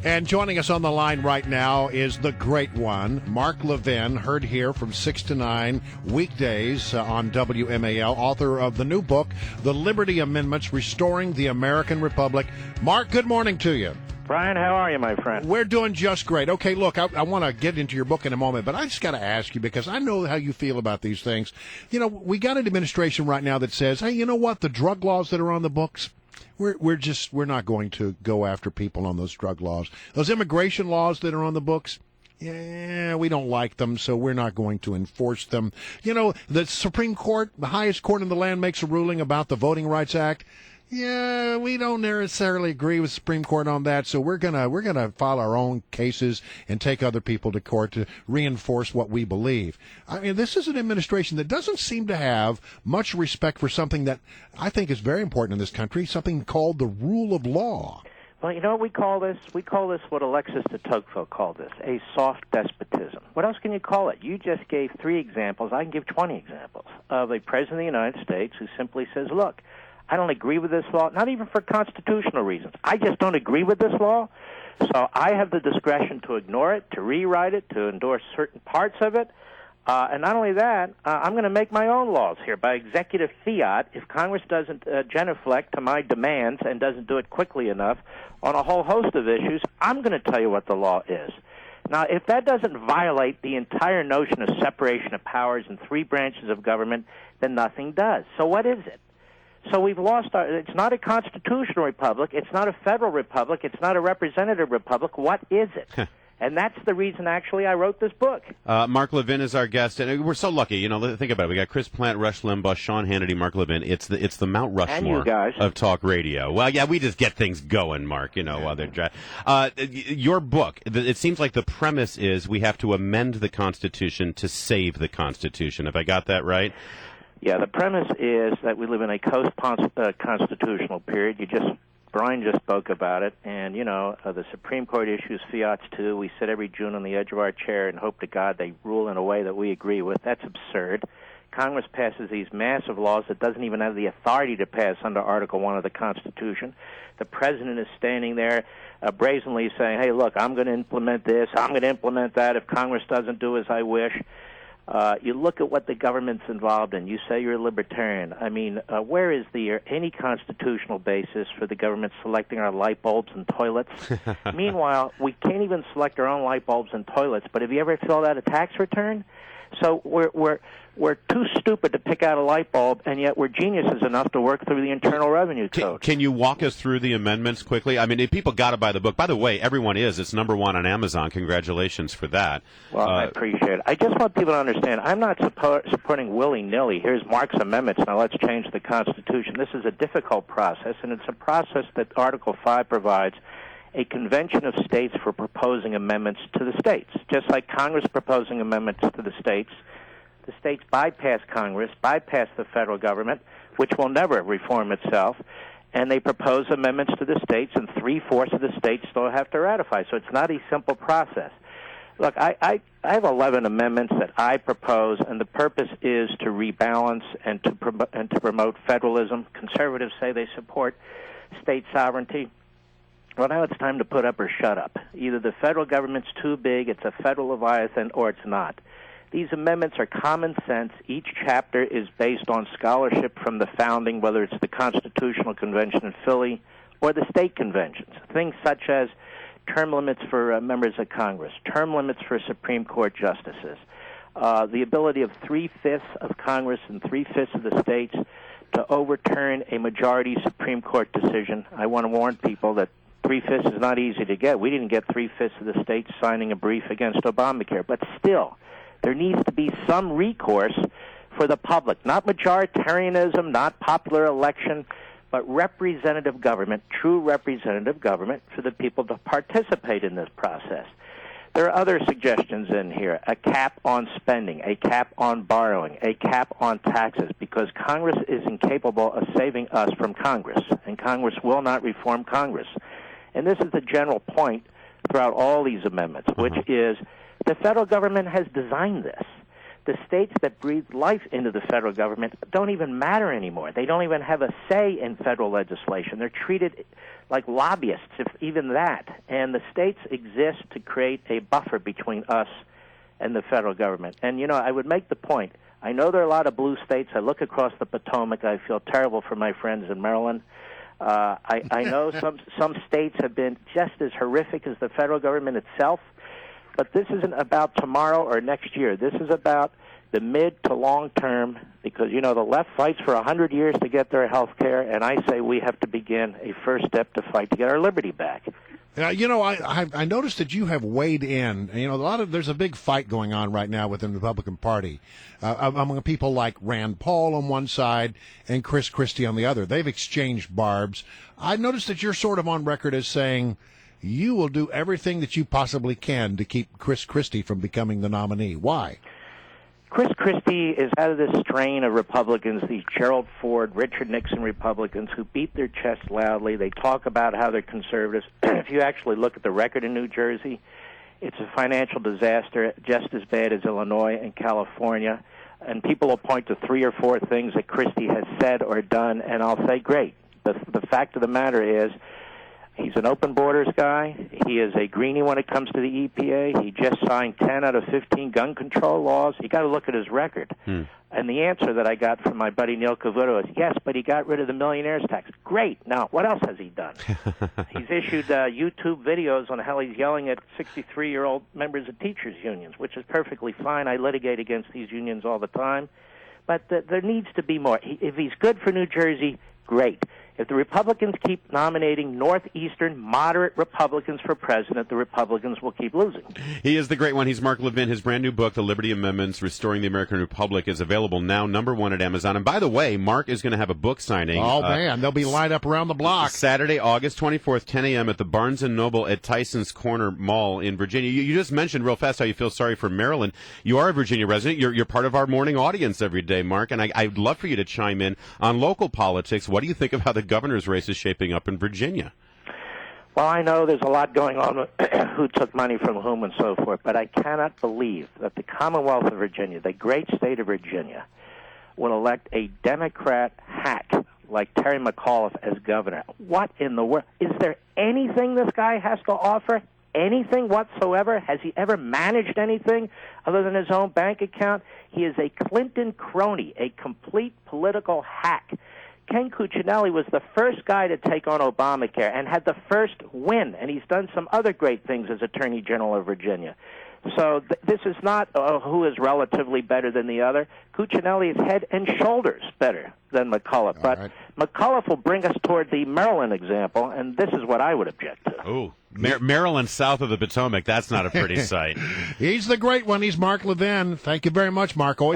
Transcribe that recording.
And joining us on the line right now is the great one, Mark Levin, heard here from 6 to 9 weekdays on WMAL, author of the new book, The Liberty Amendments, Restoring the American Republic. Mark, good morning to you. Brian, how are you, my friend? We're doing just great. Okay, look, I want to get into your book in a moment, but I just got to ask you because I know how you feel about these things. You know, we got an administration right now that says, hey, you know what, the drug laws that are on the books, we're not going to go after people on those drug laws. Those immigration laws that are on the books, yeah, we don't like them, so we're not going to enforce them. You know, the Supreme Court, the highest court in the land, makes a ruling about the Voting Rights Act. Yeah, we don't necessarily agree with the Supreme Court on that, so we're gonna file our own cases and take other people to court to reinforce what we believe. I mean, this is an administration that doesn't seem to have much respect for something that I think is very important in this country, something called the rule of law. Well, you know what we call this? We call this what Alexis de Tocqueville called this, a soft despotism. What else can you call it? You just gave 3 examples. I can give 20 examples of a president of the United States who simply says, look, I don't agree with this law, not even for constitutional reasons. I just don't agree with this law, so I have the discretion to ignore it, to rewrite it, to endorse certain parts of it. And not only that, I'm going to make my own laws here by executive fiat. If Congress doesn't genuflect to my demands and doesn't do it quickly enough on a whole host of issues, I'm going to tell you what the law is. Now, if that doesn't violate the entire notion of separation of powers in 3 branches of government, then nothing does. So what is it? So we've lost it's not a constitutional republic, it's not a federal republic, it's not a representative republic. What is it? And that's the reason, actually, I wrote this book. Mark Levin is our guest, and we're so lucky. You know, think about it. We got Chris Plant, Rush Limbaugh, Sean Hannity, Mark Levin. It's the Mount Rushmore of talk radio. Well, yeah, we just get things going, Mark. You know, while they're your book. It seems like the premise is we have to amend the Constitution to save the Constitution. Have I got that right? Yeah, the premise is that we live in a post-constitutional period. Brian just spoke about it, and, you know, the Supreme Court issues fiats, too. We sit every June on the edge of our chair and hope to God they rule in a way that we agree with. That's absurd. Congress passes these massive laws that doesn't even have the authority to pass under Article I of the Constitution. The president is standing there brazenly saying, hey, look, I'm going to implement this, I'm going to implement that if Congress doesn't do as I wish. You look at what the government's involved in. You say you're a libertarian. I mean, where is any constitutional basis for the government selecting our light bulbs and toilets? Meanwhile, we can't even select our own light bulbs and toilets. But have you ever filled out a tax return? So we're too stupid to pick out a light bulb, and yet we're geniuses enough to work through the Internal Revenue Code. Can you walk us through the amendments quickly? I mean, if people got to buy the book. By the way, everyone is. It's #1 on Amazon. Congratulations for that. Well, I appreciate it. I just want people to understand, I'm not supporting willy-nilly. Here's Mark's amendments, now let's change the Constitution. This is a difficult process, and it's a process that Article 5 provides a convention of states for proposing amendments to the states. Just like Congress proposing amendments to the states bypass Congress, bypass the federal government, which will never reform itself, and they propose amendments to the states, and 3/4 of the states still have to ratify. So it's not a simple process. Look, I have 11 amendments that I propose, and the purpose is to rebalance and to promote federalism. Conservatives say they support state sovereignty. Well, now it's time to put up or shut up. Either the federal government's too big, it's a federal leviathan, or it's not. These amendments are common sense. Each chapter is based on scholarship from the founding, whether it's the Constitutional Convention in Philly or the state conventions. Things such as term limits for members of Congress, term limits for Supreme Court justices, the ability of 3/5 of Congress and 3/5 of the states to overturn a majority Supreme Court decision. I want to warn people that 3/5 is not easy to get. We didn't get 3/5 of the states signing a brief against Obamacare. But still, there needs to be some recourse for the public, not majoritarianism, not popular election, but representative government, true representative government for the people to participate in this process. There are other suggestions in here, a cap on spending, a cap on borrowing, a cap on taxes, because Congress is incapable of saving us from Congress, and Congress will not reform Congress. And this is the general point throughout all these amendments, which is the federal government has designed this. The states that breathe life into the federal government don't even matter anymore. They don't even have a say in federal legislation. They're treated like lobbyists, if even that. And the states exist to create a buffer between us and the federal government. And, I would make the point, I know there are a lot of blue states. I look across the Potomac. I feel terrible for my friends in Maryland. I know some states have been just as horrific as the federal government itself. But this isn't about tomorrow or next year. This is about the mid to long term, because, the left fights for 100 years to get their health care, and I say we have to begin a first step to fight to get our liberty back. I noticed that you have weighed in. There's a big fight going on right now within the Republican Party among people like Rand Paul on one side and Chris Christie on the other. They've exchanged barbs. I noticed that you're sort of on record as saying you will do everything that you possibly can to keep Chris Christie from becoming the nominee. Why? Chris Christie is out of this strain of Republicans, these Gerald Ford, Richard Nixon Republicans who beat their chests loudly. They talk about how they're conservatives. If you actually look at the record in New Jersey, it's a financial disaster, just as bad as Illinois and California. And people will point to 3 or 4 things that Christie has said or done, and I'll say, great. The fact of the matter is, he's an open borders guy. He is a greenie when it comes to the EPA. He just signed 10 out of 15 gun control laws. You got to look at his record. And the answer that I got from my buddy Neil Cavuto is, yes, but he got rid of the millionaires tax. Great. Now, what else has he done? He's issued YouTube videos on how he's yelling at 63-year-old members of teachers' unions, which is perfectly fine. I litigate against these unions all the time. But there needs to be more. If he's good for New Jersey, great. If the Republicans keep nominating northeastern moderate Republicans for president, the Republicans will keep losing. He is the great one. He's Mark Levin. His brand new book, The Liberty Amendments, Restoring the American Republic, is available now, #1 at Amazon. And by the way, Mark is going to have a book signing. Oh, man, they'll be lined up around the block. Saturday, August 24th, 10 a.m. at the Barnes & Noble at Tyson's Corner Mall in Virginia. You just mentioned real fast how you feel sorry for Maryland. You are a Virginia resident. You're part of our morning audience every day, Mark, and I'd love for you to chime in on local politics. What do you think of how the governor's race is shaping up in Virginia? Well, I know there's a lot going on with who took money from whom and so forth, but I cannot believe that the Commonwealth of Virginia, the great state of Virginia, will elect a Democrat hack like Terry McAuliffe as governor. What in the world? Is there anything this guy has to offer? Anything whatsoever? Has he ever managed anything other than his own bank account? He is a Clinton crony, a complete political hack. Ken Cuccinelli was the first guy to take on Obamacare and had the first win, and he's done some other great things as Attorney General of Virginia. So this is not who is relatively better than the other. Cuccinelli is head and shoulders better than McAuliffe. But right. McAuliffe will bring us toward the Maryland example, and this is what I would object to. Oh, Maryland south of the Potomac, that's not a pretty sight. He's the great one. He's Mark Levin. Thank you very much, Mark. Always